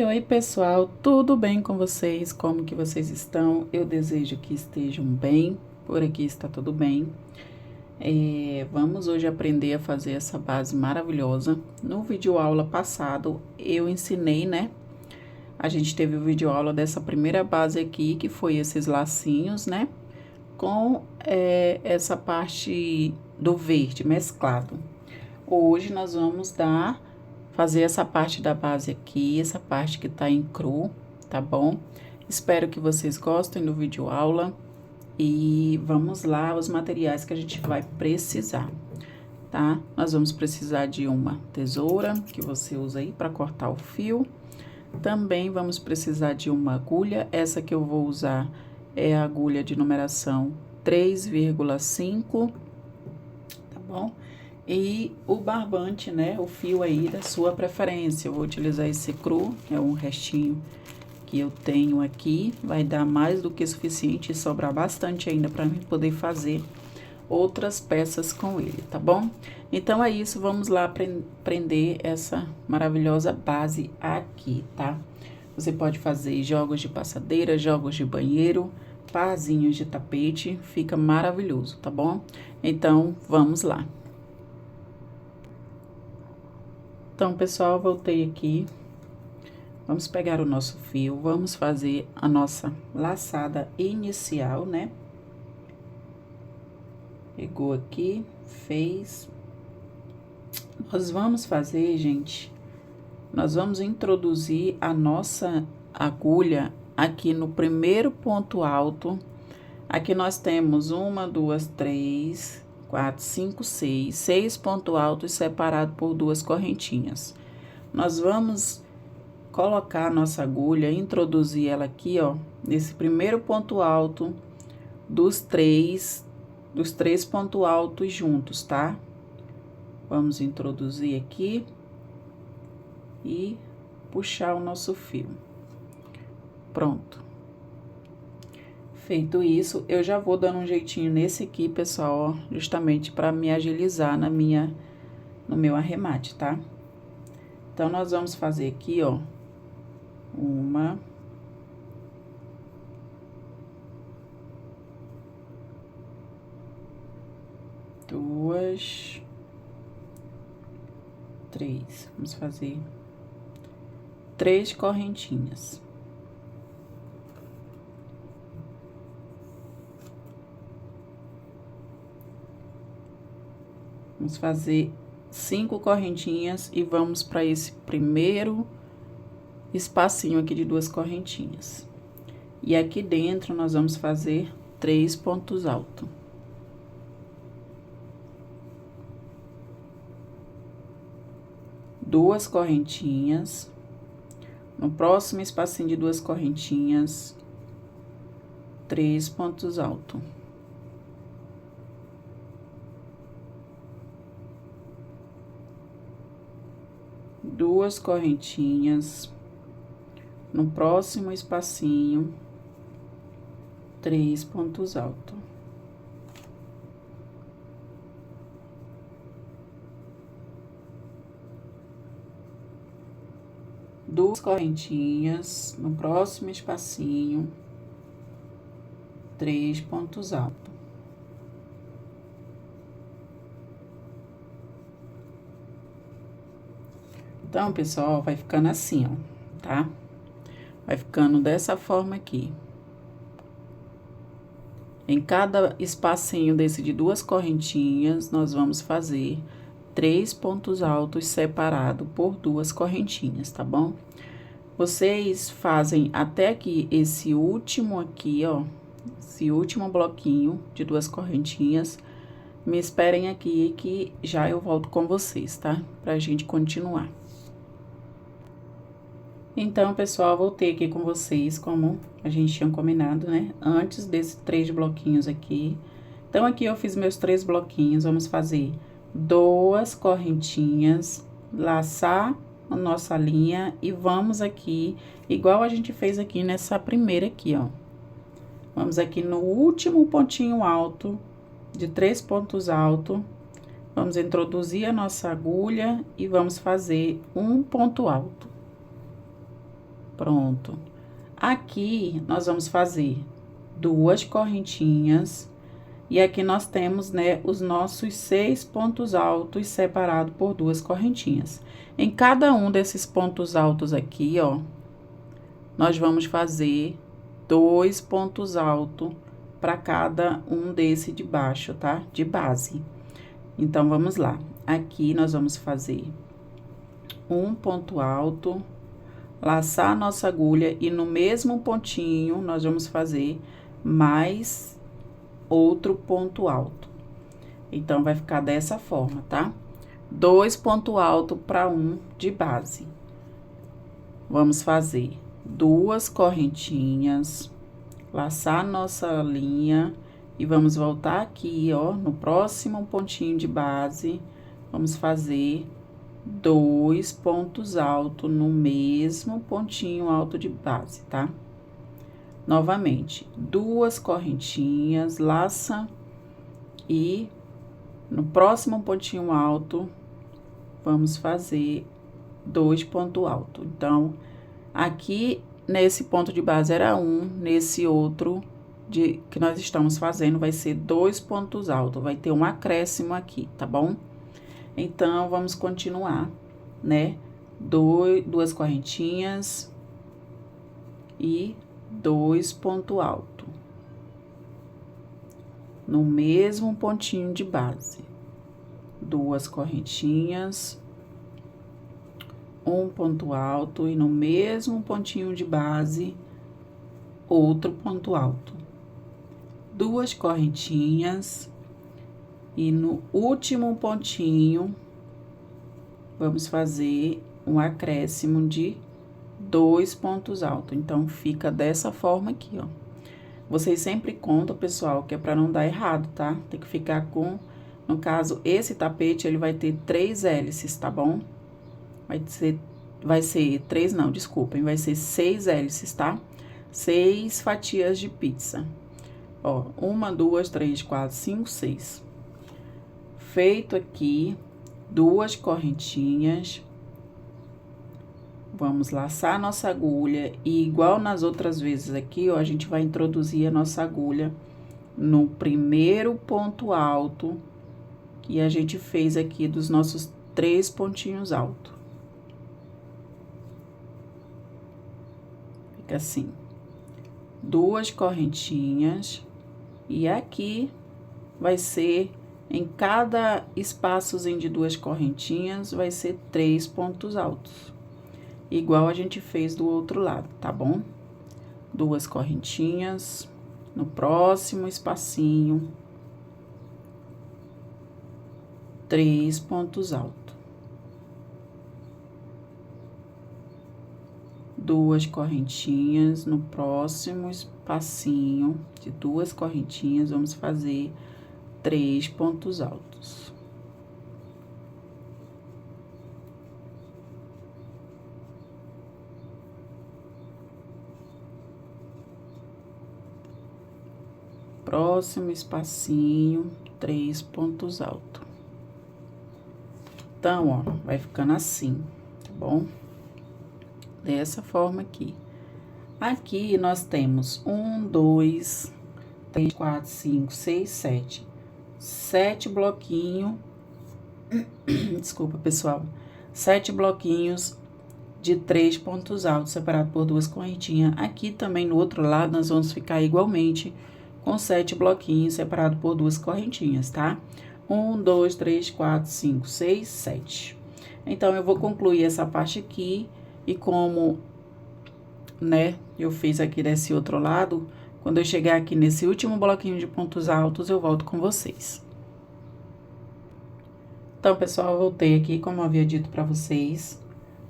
Oi, pessoal, tudo bem com vocês? Como que vocês estão? Eu desejo que estejam bem, por aqui está tudo bem. Vamos hoje aprender a fazer essa base maravilhosa. No vídeo aula passado, eu ensinei, né? A gente teve o vídeo aula dessa primeira base aqui, que foi esses lacinhos, né? Com essa parte do verde mesclado. Hoje nós vamos fazer essa parte da base aqui, essa parte que tá em cru, tá bom? Espero que vocês gostem do vídeo aula e vamos lá, os materiais que a gente vai precisar, tá? Nós vamos precisar de uma tesoura, que você usa aí para cortar o fio. Também vamos precisar de uma agulha, essa que eu vou usar é a agulha de numeração 3,5, tá bom? E o barbante, né, o fio aí da sua preferência. Eu vou utilizar esse cru, é um restinho que eu tenho aqui. Vai dar mais do que suficiente e sobrar bastante ainda para mim poder fazer outras peças com ele, tá bom? Então, é isso, vamos lá prender essa maravilhosa base aqui, tá? Você pode fazer jogos de passadeira, jogos de banheiro, parzinhos de tapete, fica maravilhoso, tá bom? Então, vamos lá. Então, pessoal, voltei aqui. Vamos pegar o nosso fio, vamos fazer a nossa laçada inicial, né? Pegou aqui, fez. Nós vamos fazer, gente, nós vamos introduzir a nossa agulha aqui no primeiro ponto alto. Aqui nós temos 1, 2, 3, 4, 5, 6. 6 pontos altos separados por 2 correntinhas. Nós vamos colocar a nossa agulha, introduzir ela aqui, ó, nesse primeiro ponto alto dos três pontos altos juntos, tá? Vamos introduzir aqui e puxar o nosso fio. Pronto. Feito isso, eu já vou dando um jeitinho nesse aqui, pessoal, ó, justamente para me agilizar no meu arremate, tá? Então, nós vamos fazer aqui, ó, 1, 2, 3. Vamos fazer 3 correntinhas. Vamos fazer 5 correntinhas e vamos para esse primeiro espacinho aqui de 2 correntinhas. E aqui dentro, nós vamos fazer 3 pontos altos. Duas correntinhas. No próximo espacinho de 2 correntinhas, 3 pontos altos. Duas correntinhas. No próximo espacinho, 3 pontos altos. Duas correntinhas, no próximo espacinho, 3 pontos altos. Então, pessoal, vai ficando assim, ó, tá? Vai ficando dessa forma aqui. Em cada espacinho desse de 2 correntinhas, nós vamos fazer 3 pontos altos separados por 2 correntinhas, tá bom? Vocês fazem até aqui, esse último aqui, ó, esse último bloquinho de 2 correntinhas. Me esperem aqui que já eu volto com vocês, tá? Pra gente continuar. Então, pessoal, voltei aqui com vocês, como a gente tinha combinado, né? Antes desses 3 bloquinhos aqui. Então, aqui eu fiz meus 3 bloquinhos, vamos fazer 2 correntinhas, laçar a nossa linha e vamos aqui, igual a gente fez aqui nessa primeira aqui, ó. Vamos aqui no último pontinho alto, de 3 pontos altos, vamos introduzir a nossa agulha e vamos fazer um ponto alto. Pronto. Aqui, nós vamos fazer 2 correntinhas. E aqui nós temos, né, os nossos 6 pontos altos separados por 2 correntinhas. Em cada um desses pontos altos aqui, ó, nós vamos fazer 2 pontos altos para cada um desse de baixo, tá? De base. Então, vamos lá. Aqui, nós vamos fazer um ponto alto, laçar a nossa agulha e no mesmo pontinho, nós vamos fazer mais outro ponto alto. Então, vai ficar dessa forma, tá? 2 pontos altos para um de base. Vamos fazer 2 correntinhas, laçar nossa linha e vamos voltar aqui, ó, no próximo pontinho de base, vamos fazer 2 pontos altos no mesmo pontinho alto de base, tá? Novamente, 2 correntinhas, laça e no próximo pontinho alto, vamos fazer 2 pontos altos. Então, aqui, nesse ponto de base era 1, nesse outro que nós estamos fazendo, vai ser 2 pontos altos, vai ter um acréscimo aqui, tá bom? Então, vamos continuar, né? 2 correntinhas e 2 pontos altos. No mesmo pontinho de base. 2 correntinhas, um ponto alto e no mesmo pontinho de base, outro ponto alto. 2 correntinhas e no último pontinho, vamos fazer um acréscimo de 2 pontos altos. Então, fica dessa forma aqui, ó. Vocês sempre contam, pessoal, que é pra não dar errado, tá? Tem que ficar com... No caso, esse tapete, ele vai ter 3 hélices, tá bom? Vai ser 3 não, desculpem, vai ser 6 hélices, tá? 6 fatias de pizza. Ó, 1, 2, 3, 4, 5, 6. Feito aqui, 2 correntinhas. Vamos laçar a nossa agulha e igual nas outras vezes aqui, ó, a gente vai introduzir a nossa agulha no primeiro ponto alto que a gente fez aqui dos nossos 3 pontinhos altos. Fica assim. 2 correntinhas e aqui vai ser, em cada espaçozinho de 2 correntinhas, vai ser 3 pontos altos. Igual a gente fez do outro lado, tá bom? 2 correntinhas, no próximo espacinho, 3 pontos altos. 2 correntinhas, no próximo espacinho de 2 correntinhas, vamos fazer 3 pontos altos. Próximo espacinho, 3 pontos altos. Então, ó, vai ficando assim, tá bom? Dessa forma aqui. Aqui, nós temos 1, 2, 3, 4, 5, 6, 7. 7 bloquinhos. Desculpa, pessoal. 7 bloquinhos de 3 pontos altos, separado por 2 correntinhas. Aqui também, no outro lado, nós vamos ficar igualmente com 7 bloquinhos, separado por 2 correntinhas, tá? 1, 2, 3, 4, 5, 6, 7. Então, eu vou concluir essa parte aqui, e como, né, eu fiz aqui desse outro lado, quando eu chegar aqui nesse último bloquinho de pontos altos, eu volto com vocês. Então, pessoal, eu voltei aqui, como eu havia dito pra vocês,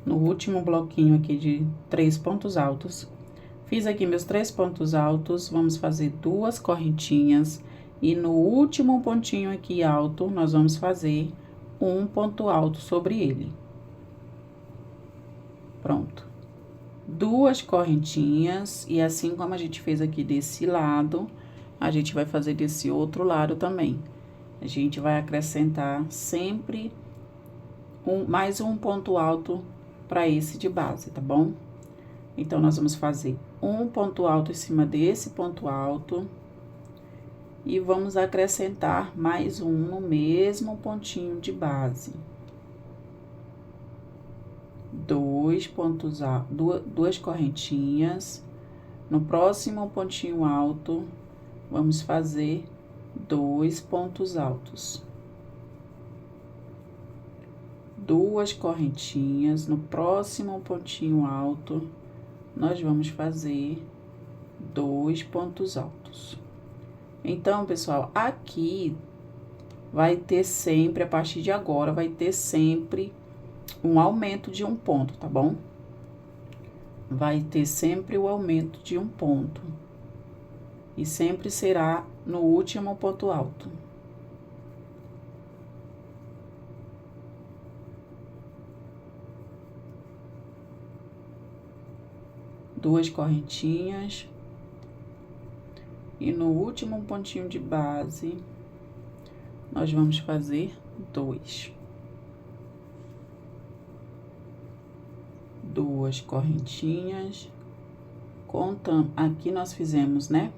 no último bloquinho aqui de 3 pontos altos. Fiz aqui meus 3 pontos altos, vamos fazer 2 correntinhas, e no último pontinho aqui alto, nós vamos fazer um ponto alto sobre ele. Pronto. 2 correntinhas, e assim como a gente fez aqui desse lado, a gente vai fazer desse outro lado também. A gente vai acrescentar sempre mais um ponto alto para esse de base, tá bom? Então, nós vamos fazer um ponto alto em cima desse ponto alto. E vamos acrescentar mais um no mesmo pontinho de base. Duas correntinhas. No próximo pontinho alto, vamos fazer 2 pontos altos. Duas correntinhas. No próximo pontinho alto, nós vamos fazer 2 pontos altos. Então, pessoal, aqui vai ter sempre, a partir de agora, vai ter sempre um aumento de um ponto, tá bom? Vai ter sempre o aumento de um ponto. E sempre será no último ponto alto. Duas correntinhas. E no último pontinho de base, nós vamos fazer 2. Duas correntinhas. Contando, aqui nós fizemos, né?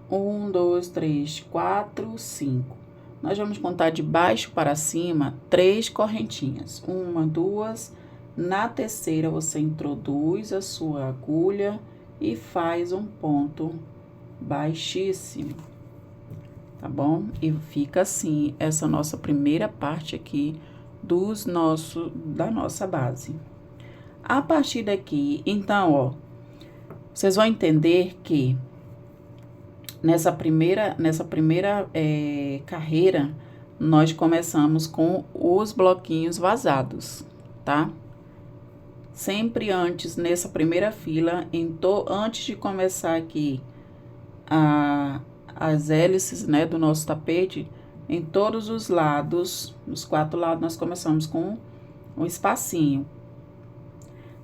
1, 2, 3, 4, 5. Nós vamos contar de baixo para cima 3 correntinhas. 1, 2. Na terceira, você introduz a sua agulha e faz um ponto baixíssimo, tá bom? E fica assim, essa nossa primeira parte aqui da nossa base. A partir daqui, então, ó, vocês vão entender que nessa primeira carreira, nós começamos com os bloquinhos vazados, tá? Sempre antes, nessa primeira fila, antes de começar aqui as hélices, né, do nosso tapete, em todos os lados, nos 4 lados, nós começamos com um espacinho.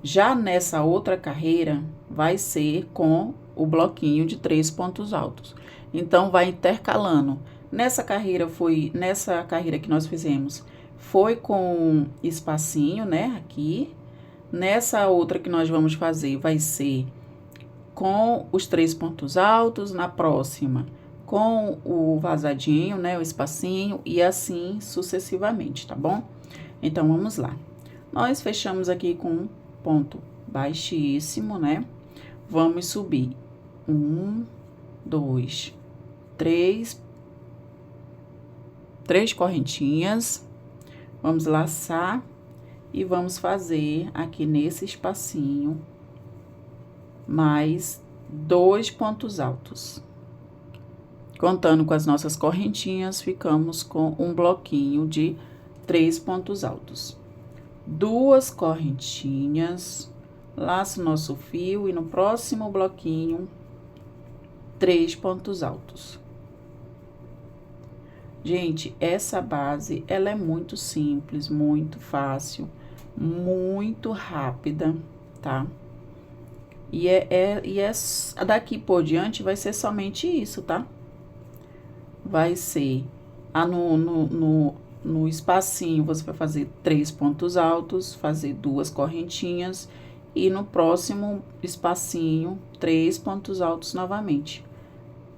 Já nessa outra carreira, vai ser com o bloquinho de 3 pontos altos. Então, vai intercalando. Nessa carreira que nós fizemos, foi com espacinho, né, aqui. Nessa outra que nós vamos fazer, vai ser com os 3 pontos altos, na próxima, com o vazadinho, né, o espacinho, e assim sucessivamente, tá bom? Então, vamos lá. Nós fechamos aqui com um ponto baixíssimo, né? Vamos subir 1, 2, 3 correntinhas. Vamos laçar. E vamos fazer aqui nesse espacinho mais 2 pontos altos. Contando com as nossas correntinhas, ficamos com um bloquinho de 3 pontos altos. 2 correntinhas, laço nosso fio e no próximo bloquinho, 3 pontos altos. Gente, essa base, ela é muito simples, muito fácil, muito rápida, tá? E daqui por diante vai ser somente isso, tá? Vai ser, no espacinho, você vai fazer 3 pontos altos, fazer 2 correntinhas, e no próximo espacinho, 3 pontos altos novamente,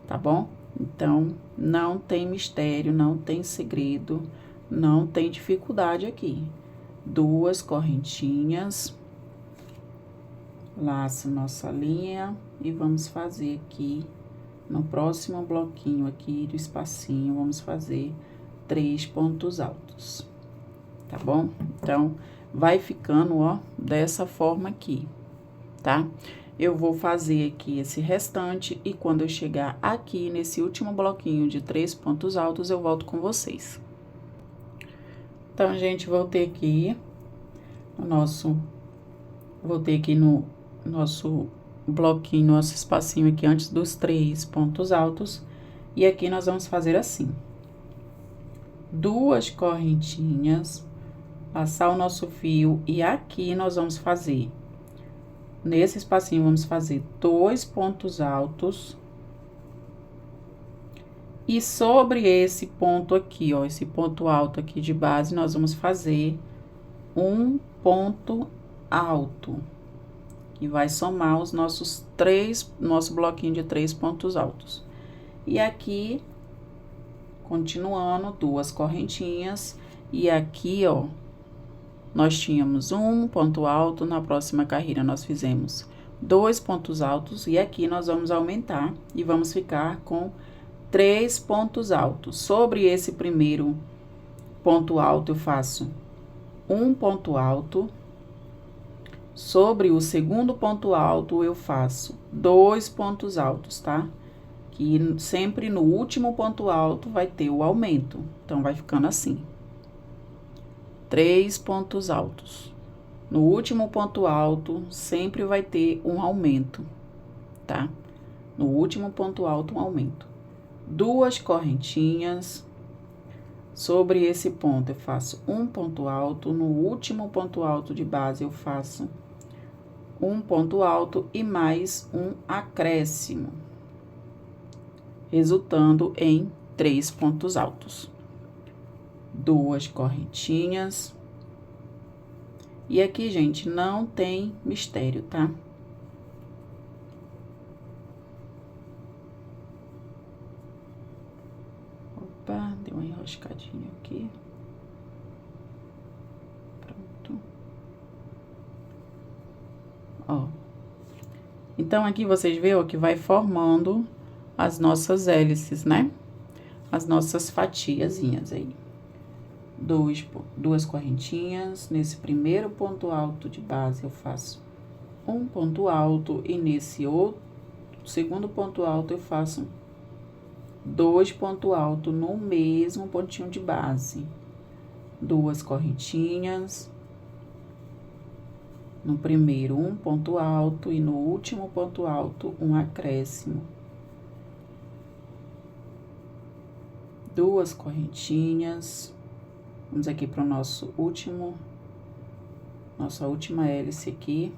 tá bom? Então, não tem mistério, não tem segredo, não tem dificuldade aqui. 2 correntinhas, laço nossa linha e vamos fazer aqui, no próximo bloquinho aqui do espacinho, vamos fazer 3 pontos altos, tá bom? Então, vai ficando, ó, dessa forma aqui, tá? Eu vou fazer aqui esse restante e quando eu chegar aqui nesse último bloquinho de 3 pontos altos, eu volto com vocês. Então, gente, voltei aqui no nosso bloquinho, nosso espacinho aqui antes dos 3 pontos altos. E aqui nós vamos fazer assim. 2 correntinhas, passar o nosso fio e aqui nós vamos fazer, nesse espacinho, vamos fazer 2 pontos altos. E sobre esse ponto aqui, ó, esse ponto alto aqui de base, nós vamos fazer um ponto alto. que vai somar os nosso bloquinho de 3 pontos altos. E aqui, continuando, 2 correntinhas, e aqui, ó, nós tínhamos um ponto alto, na próxima carreira nós fizemos 2 pontos altos, e aqui nós vamos aumentar e vamos ficar com 3 pontos altos. Sobre esse primeiro ponto alto, eu faço um ponto alto. Sobre o segundo ponto alto, eu faço 2 pontos altos, tá? Que sempre no último ponto alto vai ter o aumento. Então, vai ficando assim. 3 pontos altos. No último ponto alto, sempre vai ter um aumento, tá? No último ponto alto, um aumento. 2 correntinhas. Sobre esse ponto, eu faço um ponto alto. No último ponto alto de base, eu faço um ponto alto e mais um acréscimo, resultando em 3 pontos altos. 2 correntinhas. E aqui, gente, não tem mistério, tá? Opa, deu uma enroscadinha aqui. Pronto. Ó. Então, aqui vocês veem, ó, que vai formando as nossas hélices, né? As nossas fatiazinhas aí. 2 correntinhas. Nesse primeiro ponto alto de base, eu faço um ponto alto. E nesse outro, segundo ponto alto, eu faço 2 pontos altos no mesmo pontinho de base. 2 correntinhas. No primeiro, um ponto alto, e no último ponto alto, um acréscimo. 2 correntinhas. Vamos aqui para o nossa última hélice aqui.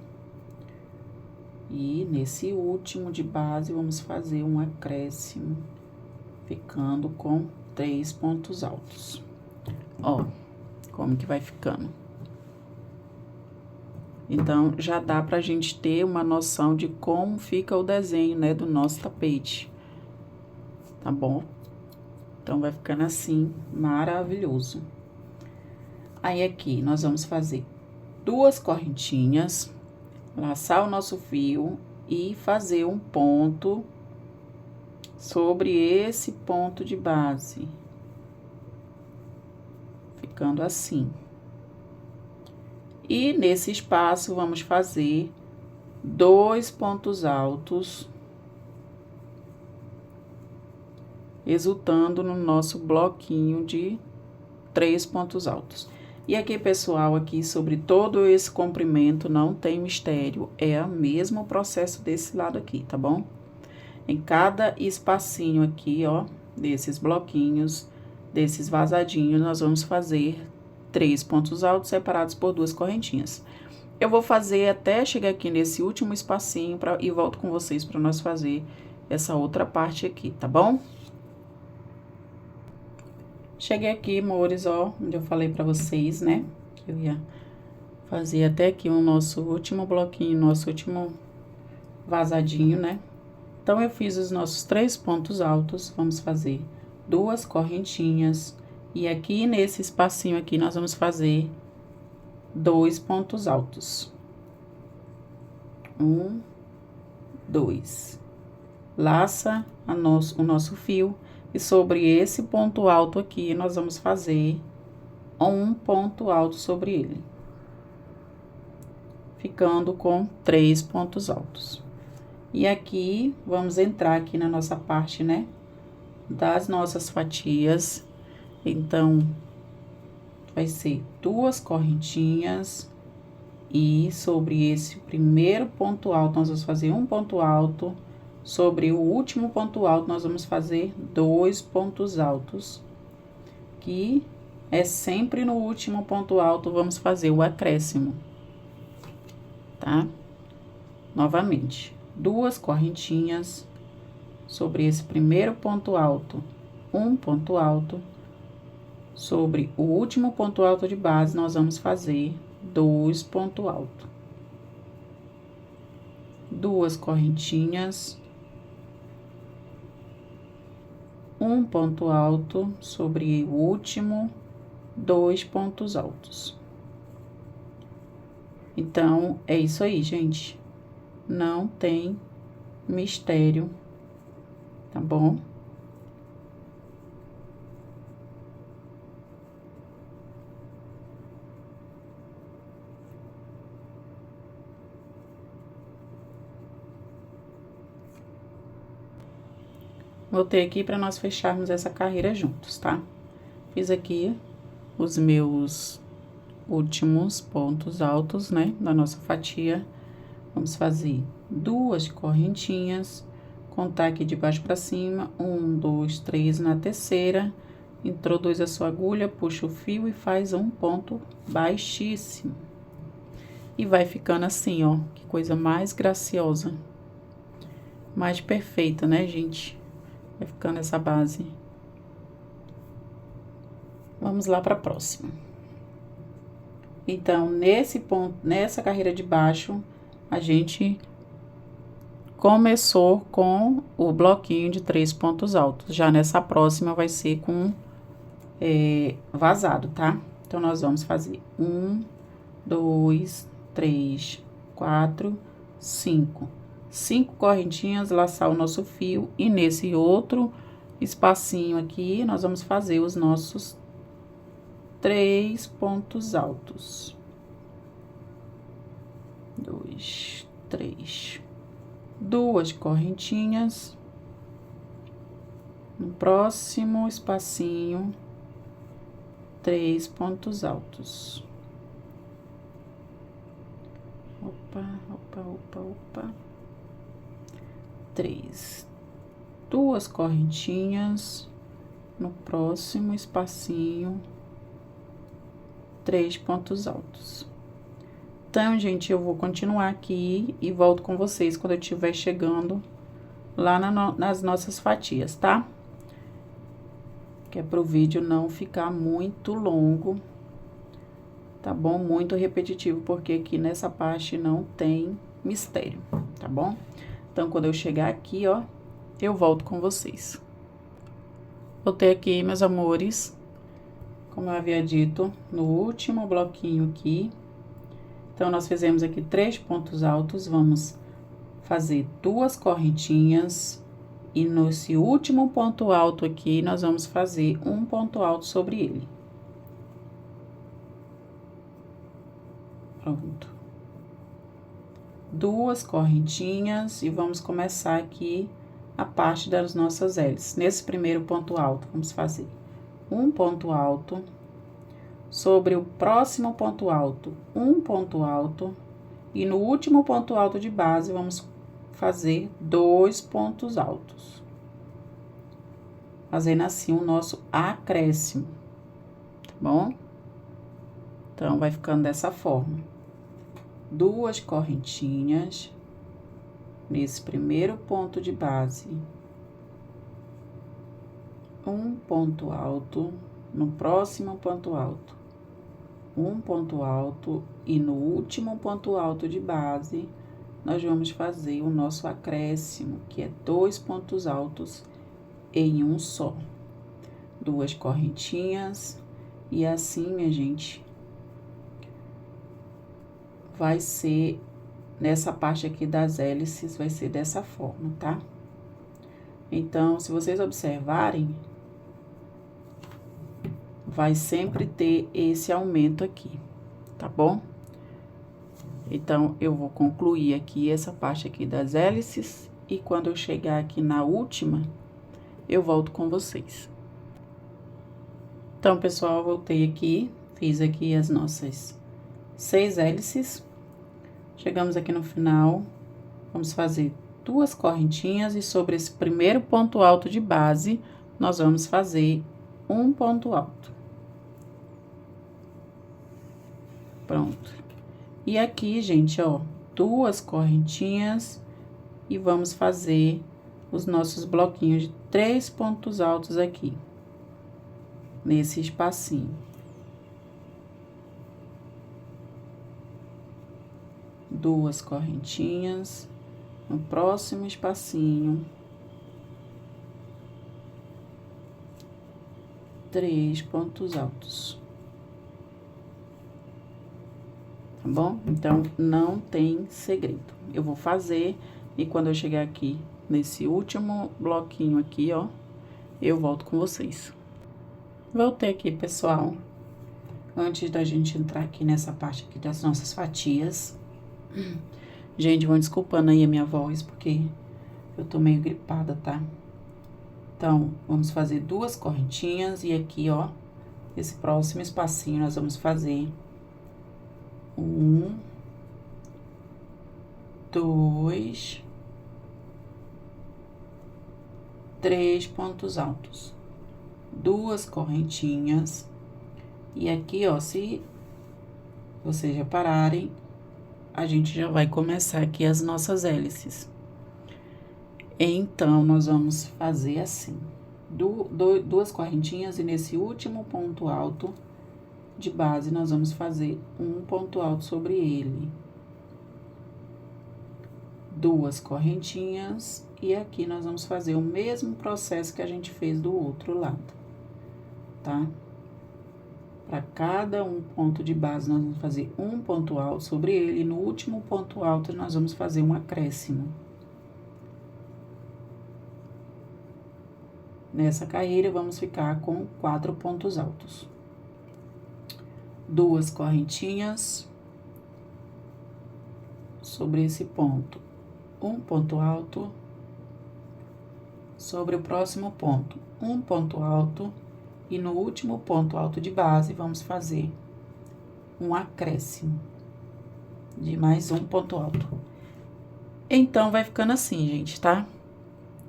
E nesse último de base, vamos fazer um acréscimo, ficando com 3 pontos altos. Ó, como que vai ficando. Então, já dá pra gente ter uma noção de como fica o desenho, né, do nosso tapete. Tá bom? Então, vai ficando assim, maravilhoso. Aí, aqui, nós vamos fazer 2 correntinhas, laçar o nosso fio e fazer um ponto sobre esse ponto de base. Ficando assim. E nesse espaço, vamos fazer 2 pontos altos, resultando no nosso bloquinho de 3 pontos altos. E aqui, pessoal, aqui sobre todo esse comprimento, não tem mistério, é o mesmo processo desse lado aqui, tá bom? Em cada espacinho aqui, ó, desses bloquinhos, desses vazadinhos, nós vamos fazer 3 pontos altos separados por 2 correntinhas. Eu vou fazer até chegar aqui nesse último espacinho e volto com vocês para nós fazer essa outra parte aqui, tá bom? Cheguei aqui, amores, ó, onde eu falei para vocês, né, que eu ia fazer até aqui o nosso último bloquinho, nosso último vazadinho, né? Então, eu fiz os nossos 3 pontos altos, vamos fazer 2 correntinhas. E aqui, nesse espacinho aqui, nós vamos fazer 2 pontos altos. 1, 2. Laça o nosso fio. E sobre esse ponto alto aqui, nós vamos fazer um ponto alto sobre ele. Ficando com 3 pontos altos. E aqui, vamos entrar aqui na nossa parte, né? Das nossas fatias. Então, vai ser 2 correntinhas. E sobre esse primeiro ponto alto, nós vamos fazer um ponto alto. Sobre o último ponto alto, nós vamos fazer 2 pontos altos. Que é sempre no último ponto alto, vamos fazer o acréscimo. Tá? Novamente, 2 correntinhas. Sobre esse primeiro ponto alto, um ponto alto. Sobre o último ponto alto de base, nós vamos fazer 2 pontos altos. duas correntinhas, um ponto alto sobre o último, dois pontos altos. Então, é isso aí, gente. Não tem mistério, tá bom? Voltei aqui para nós fecharmos essa carreira juntos, tá? Fiz aqui os meus últimos pontos altos, né, da nossa fatia. Vamos fazer duas correntinhas, contar aqui de baixo para cima, 1, 2, 3 na terceira, introduz a sua agulha, puxa o fio e faz um ponto baixíssimo. E vai ficando assim, ó, que coisa mais graciosa, mais perfeita, né, gente? Vai ficando essa base. Vamos lá para a próxima. Então, nesse ponto, nessa carreira de baixo, a gente começou com o bloquinho de 3 pontos altos. Já nessa próxima vai ser com vazado, tá? Então, nós vamos fazer 1, 2, 3, 4, 5. 5 correntinhas, laçar o nosso fio e nesse outro espacinho aqui, nós vamos fazer os nossos 3 pontos altos. 2, 3. Duas correntinhas. No próximo espacinho, 3 pontos altos. Opa, opa, opa, opa. 3. Duas correntinhas. No próximo espacinho, 3 pontos altos. Então, gente, eu vou continuar aqui e volto com vocês quando eu estiver chegando lá nas nossas fatias, tá? Que é pro vídeo não ficar muito longo, tá bom? Muito repetitivo, porque aqui nessa parte não tem mistério, tá bom? Então, quando eu chegar aqui, ó, eu volto com vocês. Voltei aqui, meus amores, como eu havia dito, no último bloquinho aqui. Então, nós fizemos aqui 3 pontos altos, vamos fazer duas correntinhas. E nesse último ponto alto aqui, nós vamos fazer um ponto alto sobre ele. Pronto. Duas correntinhas e vamos começar aqui a parte das nossas hélices. Nesse primeiro ponto alto, vamos fazer um ponto alto. Sobre o próximo ponto alto, um ponto alto. E no último ponto alto de base, vamos fazer 2 pontos altos. Fazendo assim o nosso acréscimo, tá bom? Então, vai ficando dessa forma. Duas correntinhas nesse primeiro ponto de base. Um ponto alto no próximo ponto alto. Um ponto alto e no último ponto alto de base, nós vamos fazer o nosso acréscimo, que é 2 pontos altos em um só. Duas correntinhas, e assim, minha gente, vai ser, nessa parte aqui das hélices, vai ser dessa forma, tá? Então, se vocês observarem, vai sempre ter esse aumento aqui, tá bom? Então, eu vou concluir aqui essa parte aqui das hélices, e quando eu chegar aqui na última, eu volto com vocês. Então, pessoal, eu voltei aqui, fiz aqui as nossas 6 hélices. Chegamos aqui no final, vamos fazer duas correntinhas e sobre esse primeiro ponto alto de base, nós vamos fazer um ponto alto. Pronto. E aqui, gente, ó, duas correntinhas e vamos fazer os nossos bloquinhos de 3 pontos altos aqui, nesse espacinho. Duas correntinhas no próximo espacinho, 3 pontos altos. Tá bom? Então, não tem segredo. Eu vou fazer e quando eu chegar aqui, nesse último bloquinho aqui, ó, eu volto com vocês. Voltei aqui, pessoal. Antes da gente entrar aqui nessa parte aqui das nossas fatias. Gente, vão desculpando aí a minha voz, porque eu tô meio gripada, tá? Então, vamos fazer 2 correntinhas e aqui, ó, esse próximo espacinho nós vamos fazer 1, 2, 3 pontos altos, 2 correntinhas, e aqui, ó, se vocês repararem, a gente já vai começar aqui as nossas hélices. Então, nós vamos fazer assim, 2 correntinhas, e nesse último ponto alto de base, nós vamos fazer um ponto alto sobre ele. 2 correntinhas, e aqui nós vamos fazer o mesmo processo que a gente fez do outro lado, tá? Para cada um ponto de base, nós vamos fazer um ponto alto sobre ele, e no último ponto alto, nós vamos fazer um acréscimo. Nessa carreira, vamos ficar com 4 pontos altos. 2 correntinhas sobre esse ponto, um ponto alto sobre o próximo ponto, um ponto alto, e no último ponto alto de base, vamos fazer um acréscimo de mais um ponto alto. Então, vai ficando assim, gente, tá?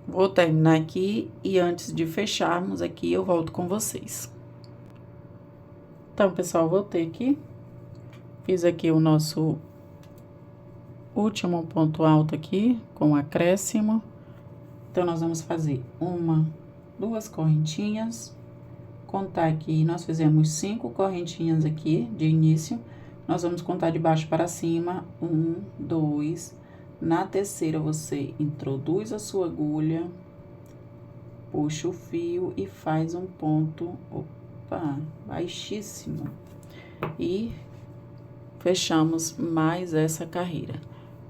Vou terminar aqui e antes de fecharmos aqui, eu volto com vocês. Então, pessoal, voltei aqui. Fiz aqui o nosso último ponto alto aqui, com acréscimo. Então, nós vamos fazer 1, 2 correntinhas. Contar aqui, nós fizemos 5 correntinhas aqui de início. Nós vamos contar de baixo para cima, 1, 2. Na terceira, você introduz a sua agulha, puxa o fio e faz um ponto, baixíssimo. E fechamos mais essa carreira.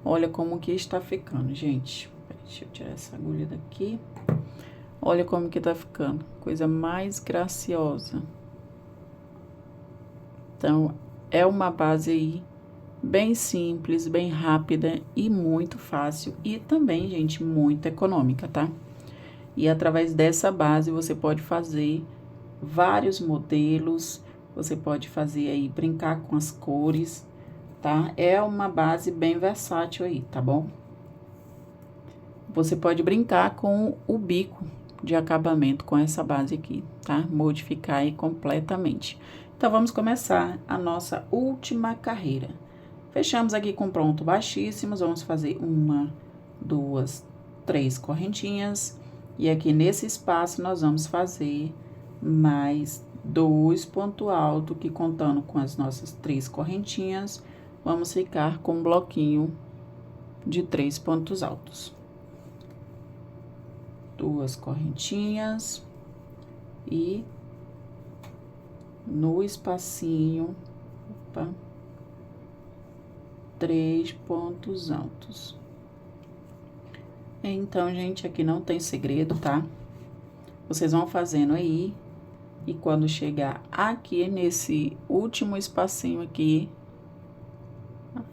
Olha como que está ficando, gente. Deixa eu tirar essa agulha daqui. Olha como que tá ficando. Coisa mais graciosa. Então, é uma base aí bem simples, bem rápida e muito fácil. E também, gente, muito econômica, tá? E através dessa base, você pode fazer vários modelos, você pode fazer aí, brincar com as cores, tá? É uma base bem versátil aí, tá bom? Você pode brincar com o bico de acabamento com essa base aqui, tá? Modificar aí completamente. Então, vamos começar a nossa última carreira. Fechamos aqui com ponto baixíssimos, vamos fazer 1, 2, 3 correntinhas. E aqui nesse espaço, nós vamos fazer mais 2 pontos altos, que contando com as nossas 3 correntinhas, vamos ficar com um bloquinho de 3 pontos altos. 2 correntinhas e no espacinho, 3 pontos altos. Então, gente, aqui não tem segredo, tá? Vocês vão fazendo aí, e quando chegar aqui nesse último espacinho aqui,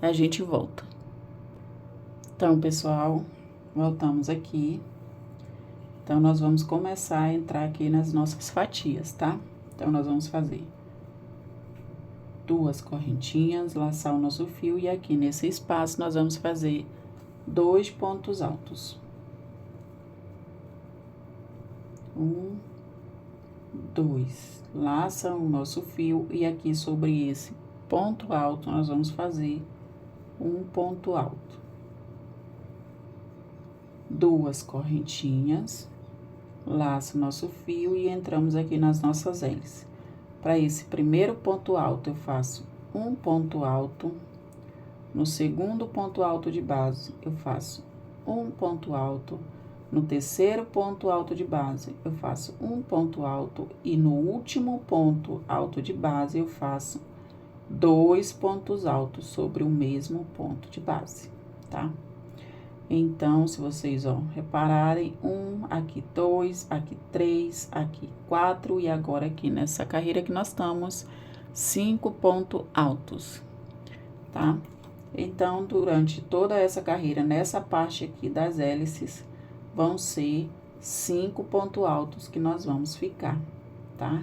a gente volta. Então, pessoal, voltamos aqui. Então, nós vamos começar a entrar aqui nas nossas fatias, tá? Então, nós vamos fazer 2 correntinhas, laçar o nosso fio, e aqui nesse espaço, nós vamos fazer 2 pontos altos. 1, 2. Laça o nosso fio, e aqui sobre esse ponto alto, nós vamos fazer um ponto alto. 2 correntinhas, laço o nosso fio e entramos aqui nas nossas hélices. Para esse primeiro ponto alto, eu faço um ponto alto. No segundo ponto alto de base, eu faço um ponto alto. No terceiro ponto alto de base, eu faço um ponto alto. E no último ponto alto de base, eu faço 2 pontos altos sobre o mesmo ponto de base, tá? Então, se vocês, ó, repararem, aqui 2, aqui 3, aqui 4, e agora aqui nessa carreira que nós estamos, 5 pontos altos, tá? Então, durante toda essa carreira, nessa parte aqui das hélices, vão ser 5 pontos altos que nós vamos ficar, tá?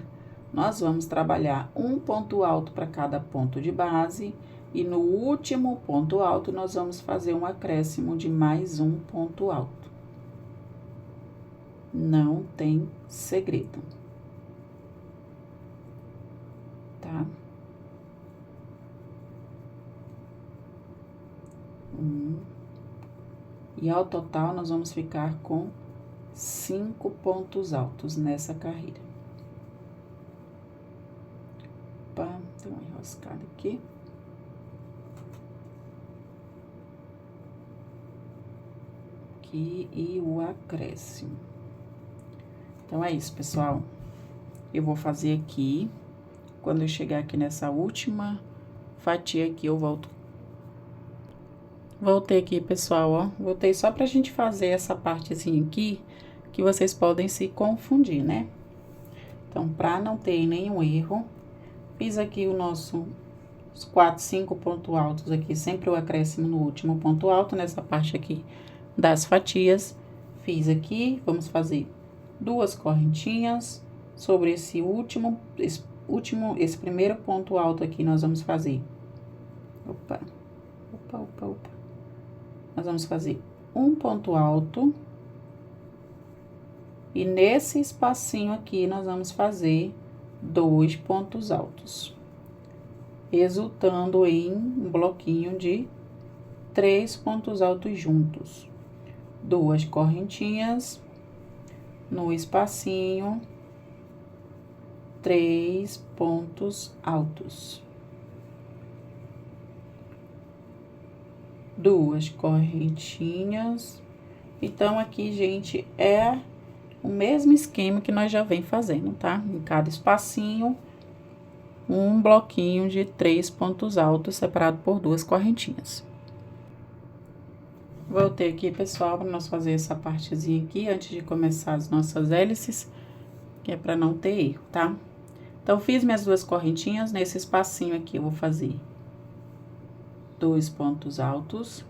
Nós vamos trabalhar um ponto alto para cada ponto de base, e no último ponto alto, nós vamos fazer um acréscimo de mais um ponto alto. Não tem segredo, tá? E ao total, nós vamos ficar com 5 pontos altos nessa carreira. Opa, tem uma enroscada aqui. Aqui e o acréscimo. Então, é isso, pessoal. Eu vou fazer aqui. Quando eu chegar aqui nessa última fatia aqui, eu volto. Voltei aqui, pessoal, ó. Voltei só pra gente fazer essa partezinha aqui, que vocês podem se confundir, né? Então, pra não ter nenhum erro, fiz aqui o nosso 4, 5 pontos altos aqui, sempre o acréscimo no último ponto alto, nessa parte aqui das fatias. Fiz aqui, vamos fazer 2 correntinhas sobre esse primeiro ponto alto aqui, nós vamos fazer. Opa. Nós vamos fazer um ponto alto. E nesse espacinho aqui, nós vamos fazer 2 pontos altos, resultando em um bloquinho de 3 pontos altos juntos. 2 correntinhas no espacinho, 3 pontos altos. 2 correntinhas. Então, aqui, gente, é o mesmo esquema que nós já vem fazendo, tá? Em cada espacinho, um bloquinho de 3 pontos altos, separado por 2 correntinhas. Voltei aqui, pessoal, para nós fazer essa partezinha aqui, antes de começar as nossas hélices, que é para não ter erro, tá? Então, fiz minhas 2 correntinhas, nesse espacinho aqui, eu vou fazer 2 pontos altos.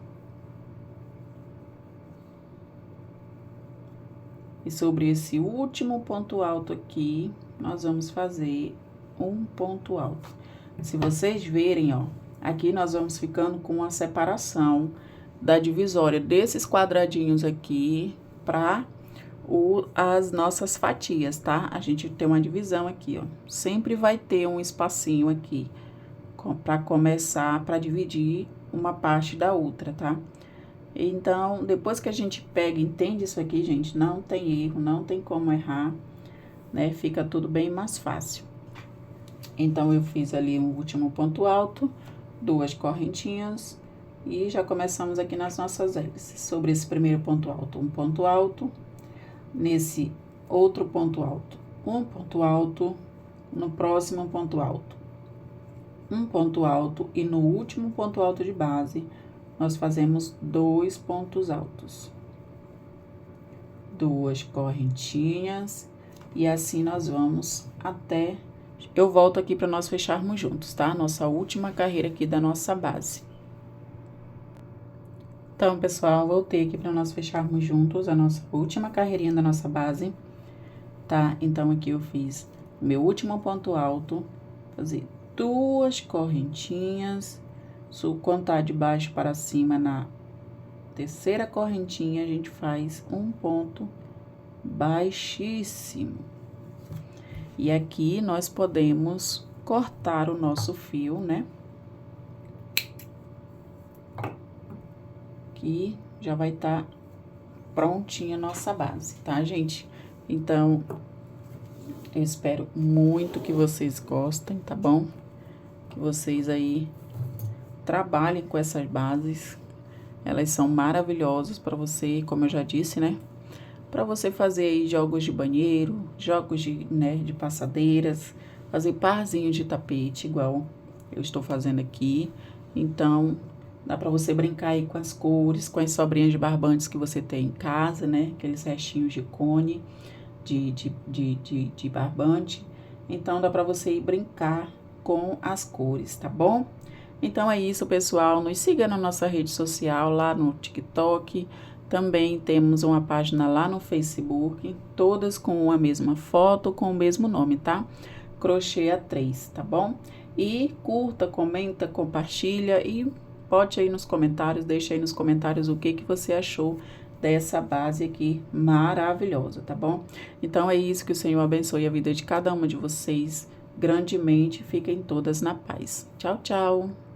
E sobre esse último ponto alto aqui, nós vamos fazer um ponto alto. Se vocês verem, ó, aqui nós vamos ficando com a separação da divisória desses quadradinhos aqui para as nossas fatias, tá? A gente tem uma divisão aqui, ó. Sempre vai ter um espacinho aqui para começar, para dividir uma parte da outra, tá? Então, depois que a gente pega e entende isso aqui, gente, não tem erro, não tem como errar, né? Fica tudo bem mais fácil. Então, eu fiz ali um último ponto alto, 2 correntinhas, e já começamos aqui nas nossas hélices. Sobre esse primeiro ponto alto, um ponto alto, nesse outro ponto alto, um ponto alto, no próximo ponto alto, um ponto alto, e no último ponto alto de base, nós fazemos 2 pontos altos, 2 correntinhas, e assim nós vamos até... Eu volto aqui para nós fecharmos juntos, tá? Nossa última carreira aqui da nossa base. Então, pessoal, voltei aqui para nós fecharmos juntos a nossa última carreirinha da nossa base, tá? Então, aqui eu fiz meu último ponto alto, fazer 2 correntinhas, contar de baixo para cima na terceira correntinha, a gente faz um ponto baixíssimo. E aqui nós podemos cortar o nosso fio, né? Que já vai estar prontinha a nossa base, tá, gente? Então, eu espero muito que vocês gostem, tá bom? Que vocês aí trabalhem com essas bases, Elas são maravilhosas para você, como eu já disse, né? Para você fazer aí jogos de banheiro, jogos de passadeiras, fazer parzinho de tapete, igual eu estou fazendo aqui. Então, dá para você brincar aí com as cores, com as sobrinhas de barbantes que você tem em casa, né? Aqueles restinhos de cone, de barbante. Então, dá para você ir brincar com as cores, tá bom? Então é isso, pessoal. Nos siga na nossa rede social, lá no TikTok. Também temos uma página lá no Facebook, todas com a mesma foto, com o mesmo nome, tá? Crochê A3, tá bom? E curta, comenta, compartilha e bote aí nos comentários, deixa aí nos comentários o que você achou dessa base aqui maravilhosa, tá bom? Então é isso, que o Senhor abençoe a vida de cada uma de vocês grandemente. Fiquem todas na paz. Tchau, tchau!